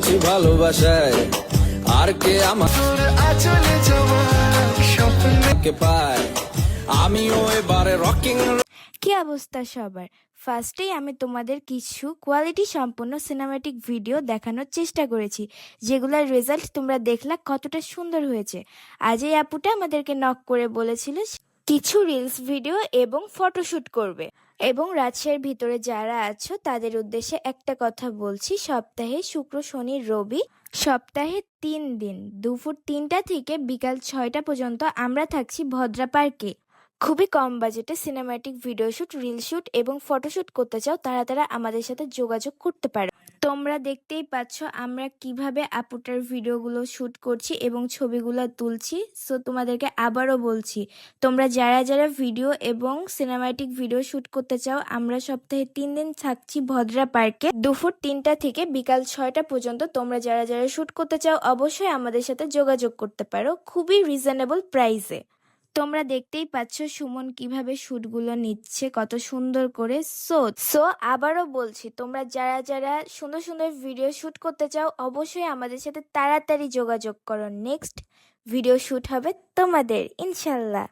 পড়েছি ভালোবাসায়, আর কে আমার আচলে কে পায়, আমিও এবারে রকিং। কি অবস্থা সবার? ফার্স্টেই আমি তোমাদের কিছু কোয়ালিটি সম্পন্ন সিনেম্যাটিক ভিডিও দেখানোর চেষ্টা করেছি, যেগুলোর রেজাল্ট তোমরা দেখলা কতটা সুন্দর হয়েছে। আজ এই আপুটা আমাদেরকে নক করে বলেছিল কিছু রিলস ভিডিও এবং ফটোশুট করবে। এবং রাজশাহীর ভিতরে যারা আছো তাদের উদ্দেশ্যে একটা কথা বলছি, সপ্তাহে শুক্র শনি রবি সপ্তাহে 3 দিন দুপুর 3টা থেকে বিকাল 6টা পর্যন্ত আমরা থাকছি ভদ্রা পার্কে। খুবই কম বাজেটে cinematic video shoot, reel shoot এবং ফটোশুট করতে চাও তারা আমাদের সাথে যোগাযোগ করতে পারো। তোমরা দেখতেই পাচ্ছ আমরা কিভাবে আপুটার ভিডিওগুলো শুট করছি এবং ছবিগুলো তুলছি। সো তোমাদেরকে আবারও বলছি, তোমরা যারা ভিডিও এবং সিনেম্যাটিক ভিডিও শুট করতে চাও, আমরা সপ্তাহে 3 দিন থাকছি ভদ্রা পার্কে দুপুর 3টা থেকে বিকাল 6টা পর্যন্ত। তোমরা যারা শুট করতে চাও অবশ্যই আমাদের সাথে যোগাযোগ করতে পারো খুবই রিজনেবল প্রাইসে। তোমরা দেখতেই পাচ্ছ সুমন কিভাবে শুটগুলো নিচ্ছে কত সুন্দর করে। সো আবারও বলছি, তোমরা যারা সুন্দর সুন্দর ভিডিও শুট করতে চাও অবশ্যই আমাদের সাথে তাড়াতাড়ি যোগাযোগ করো। নেক্সট ভিডিও শুট হবে তোমাদের ইনশাল্লাহ।